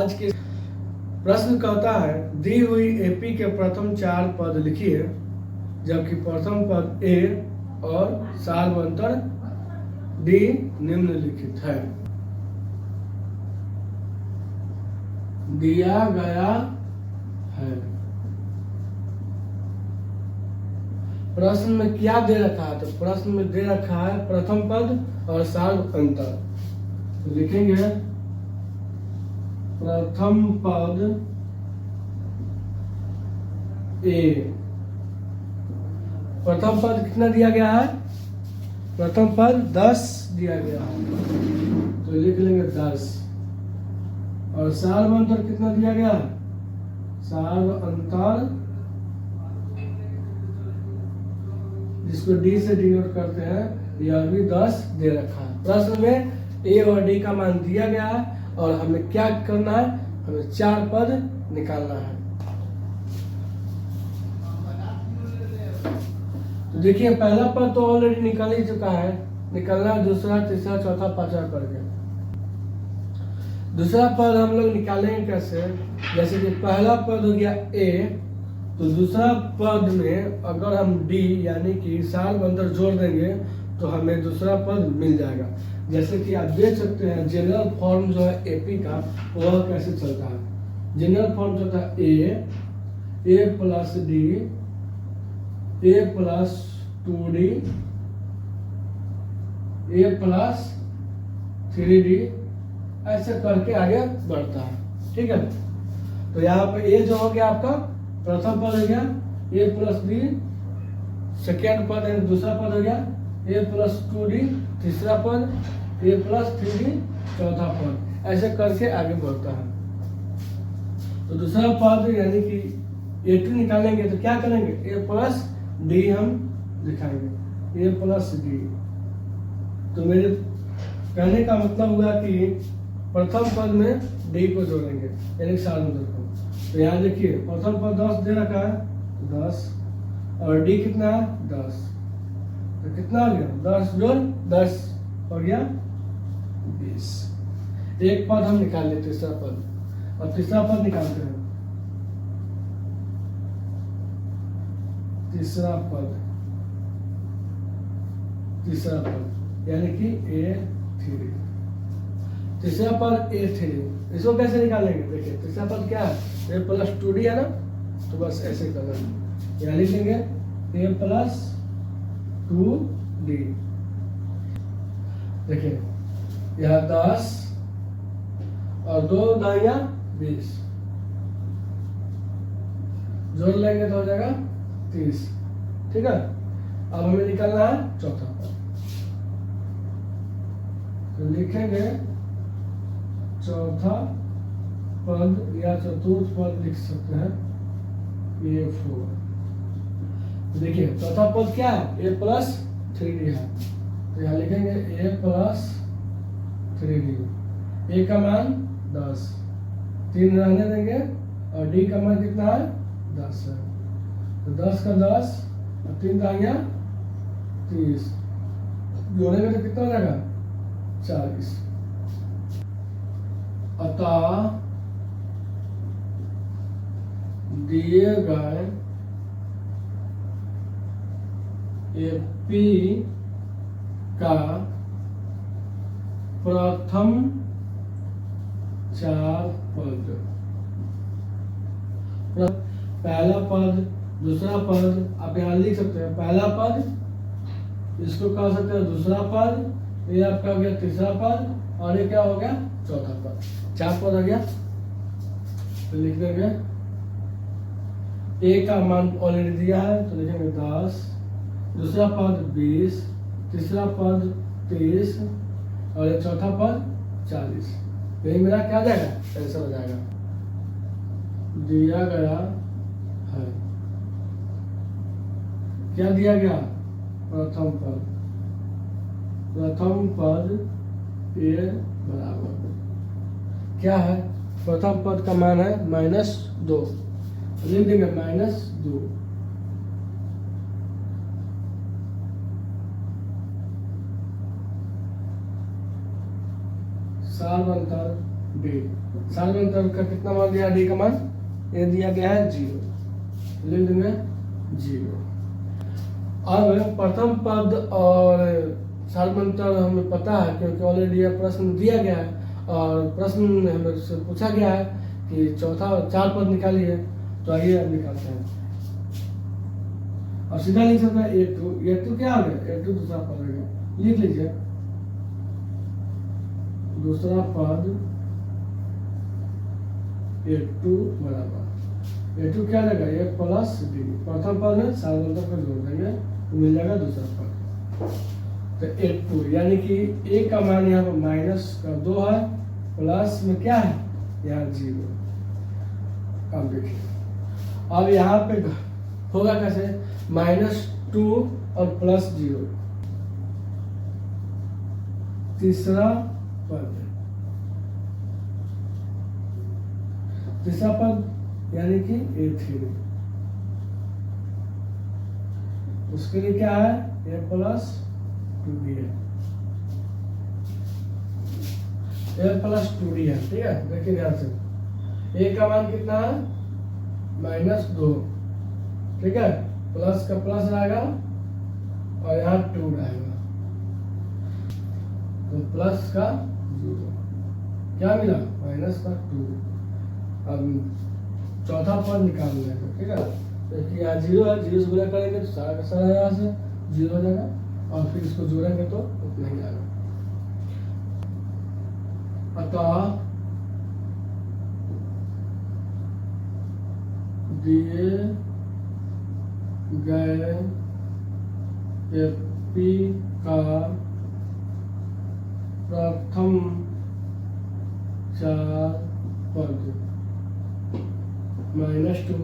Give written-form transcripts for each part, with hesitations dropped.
आज के प्रश्न कहता है दी हुई एपी के प्रथम 4 पद लिखिए जबकि प्रथम पद ए और सार्वंतर डी निम्नलिखित है। दिया गया है। प्रश्न में क्या दे रखा है? तो प्रश्न में दे रखा है प्रथम पद और सार्वंतर। तो लिखेंगे प्रथम पद ए। प्रथम पद कितना दिया गया है? प्रथम पद 10 दिया गया है, तो लिख लेंगे 10। और सार्वंतर कितना दिया गया है? सार्वंतर जिसको डी से डिनोट करते हैं, यह भी 10 दे रखा है। प्रश्न में ए और डी का मान दिया गया है और हमें क्या करना है? हमें 4 पद निकालना है। तो देखिए पहला पद तो ऑलरेडी निकल ही चुका है, निकलना दूसरा, तीसरा, चौथा, पांचवा कर गया। दूसरा पद हम लोग निकालेंगे कैसे? जैसे कि पहला पद हो गया ए, तो दूसरा पद में अगर हम डी यानी कि सार्वंतर जोड़ देंगे तो हमें दूसरा पद मिल जाएगा। जैसे कि आप देख सकते हैं जनरल फॉर्म जो है एपी का वह कैसे चलता है। जनरल फॉर्म चलता है ए प्लस डी, ए प्लस 2d, ए प्लस 3d, ऐसे करके आगे बढ़ता है। ठीक है, तो यहाँ पे ए जो हो गया आपका प्रथम पद हो गया, ए प्लस डी सेकेंड पद है, दूसरा पद हो गया ए प्लस 2d तीसरा पद, ए प्लस 3d चौथा पद, ऐसे करके आगे बढ़ता है। तो दूसरा पद यानी कि ए2 निकालेंगे तो क्या करेंगे? ए प्लस डी हम दिखाएंगे, ए प्लस डी। तो मेरे कहने का मतलब हुआ कि प्रथम पद में डी को जोड़ेंगे यानी सार्वंतर को। तो यहाँ देखिए प्रथम पद 10 दे रखा है, 10 और डी कितना है? 10। तो कितना हो गया? 10 जोड़ 10 हो गया 20। एक पद हम निकाल लेते, तीसरा पद, और तीसरा पद निकालते हैं। तीसरा पद यानी कि A3। तीसरा पद A3, इसको कैसे निकालेंगे? देखिए तीसरा पद क्या है? A प्लस 2d है ना, तो बस ऐसे कर लेंगे, यहाँ लिख लेंगे A प्लस 2d। देखिए यह 10 और 2 दाइया 20, जोड़ लेंगे तो हो जाएगा 30। ठीक है, अब हमें निकालना है चौथा पद। तो लिखेंगे चौथा पद या चतुर्थ पद लिख सकते हैं A4। तो देखिए चौथा पद क्या है? A प्लस 3d है, तो यहाँ लिखेंगे A प्लस 3d। A का मान 10, 3 रहने देंगे, और D का मान कितना है? 10 है। तो 10 का 10 और 3 दाइया 30, जोड़ेंगे तो कितना हो जाएगा? 40। अतः दिए गए एपी का प्रथम 4 पद, पहला पद, दूसरा पद, आप यहाँ लिख सकते हैं पहला पद, इसको कह सकते हैं दूसरा पद, ये आपका हो गया तीसरा पद, और ये क्या हो गया? चौथा पद। 4 पद हो गया। तो लिख देंगे ए का मान ऑलरेडी दिया है, तो लिखेंगे 10, दूसरा पद 20, तीसरा पद 30 और ये चौथा पद 40। यही मेरा क्या हो जाएगा? आंसर हो जाएगा। दिया गया है, क्या दिया गया? प्रथम पद। प्रथम पद ए बराबर क्या है? प्रथम पद का मान है -2, लिख देंगे -2। सार्वंतर डी। सार्वंतर का कितना मान दिया, डी का मान ये दिया गया है 0, लिख देंगे 0। अब प्रथम पद और सार्वंतर हमें पता है क्योंकि ऑलरेडी यह प्रश्न दिया गया है और प्रश्न हमें से पूछा गया है कि चौथा 4 पद निकालिए। तो आइए अब निकालते हैं और सीधा लिख सकते हैं a2। a2 क्या आ गया, a2 दूसरा पद आ गया, लिख लीजिए दूसरा पद a2 बराबर a2 क्या लगेगा, a प्लस डी। प्रथम पद में सार्वंतर को जोड़ देंगे तो मिल जाएगा दूसरा पद। तो a2 यानी कि a का मान यहाँ पर -2 है, प्लस में क्या है यहाँ 0। अब देखिए अब यहाँ पे होगा कैसे, -2 और +0 तीसरा पद, तीसरा पद यानी कि a3, उसके लिए क्या है a प्लस 2d है, a प्लस 2d है। ठीक है, देखिए ध्यान से a का मान कितना है -2, ठीक है, प्लस का प्लस रहेगा और यहाँ 2 रहेगा तो प्लस का 0, क्या मिला -2। अब चौथा पद निकालना है, ठीक है, देखिए यहाँ 0 है, 0 से गुणा करेंगे तो सारा का सारा यहाँ से 0 हो जाएगा और फिर इसको जोड़ेंगे तो उतना ही आएगा। अतः दिए गए P का प्रथम 4 पद -2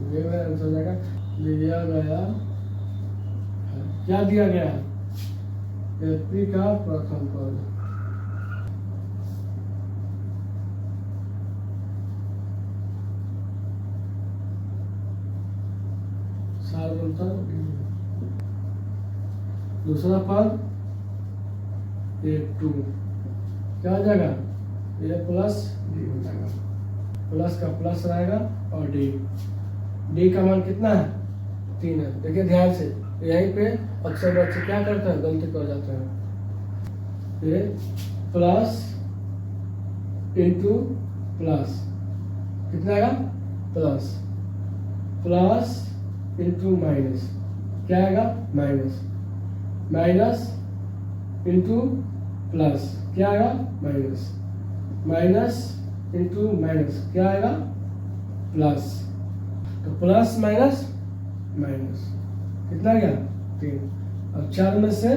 ये मेरा आंसर हो जाएगा। दिया गया क्या दिया गया P का प्रथम पद सार्वंतर, दूसरा पद a2 क्या हो जाएगा a प्लस डी हो जाएगा, प्लस का प्लस रहेगा और डी का मान कितना है 3 है। देखिए ध्यान से यहीं पे अक्सर बच्चे क्या करते हैं, गलती कर जाते हैं, a प्लस इंटू प्लस कितना आएगा प्लस, प्लस इंटू माइनस क्या आएगा माइनस, माइनस इंटू प्लस क्या आएगा माइनस, माइनस इंटू माइनस क्या आएगा प्लस। तो प्लस माइनस माइनस कितना गया 3। अब 4 में से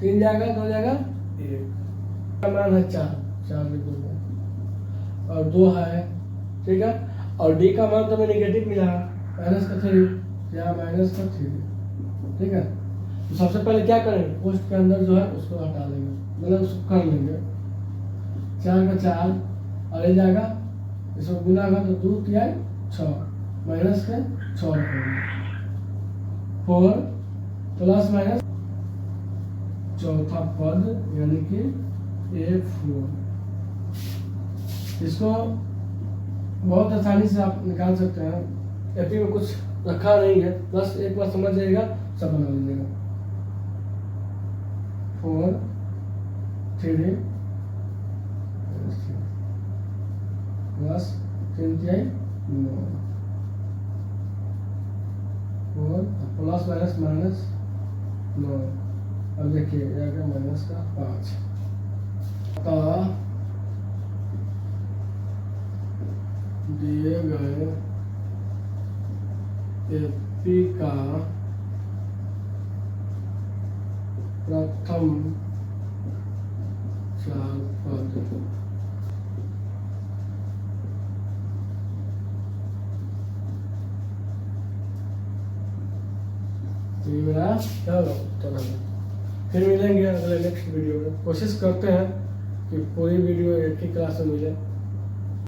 3 जाएगा, 2 जाएगा 1 का मान है 4 में 2 और 2 है, ठीक है। और डी का मान तो हमें नेगेटिव मिला माइनस का 3 या माइनस का 3, ठीक है। तो सबसे पहले क्या करेंगे, पोस्ट के अंदर जो है उसको हटा लेंगे, मतलब उसको कर लेंगे 4 का 4 और ये जाएगा, इसको गुना होगा तो 2 3 6 माइनस के 6 रखेंगे 4 प्लस माइनस चौथा पद यानी कि a4। इसको बहुत आसानी से आप निकाल सकते हैं, एपी में कुछ रखा नहीं है, बस एक बार समझ जाइएगा सब बना लीजिएगा। 4 3 प्लस 3 9 4 प्लस माइनस माइनस 9। अब देखिए जाएगा माइनस का 5। तो दिए गए P का प्रथम 4 पद ये मेरा क्या होगा उत्तर है। फिर मिलेंगे अगले नेक्स्ट वीडियो में। कोशिश करते हैं कि पूरी वीडियो एक ही क्लास में मिले।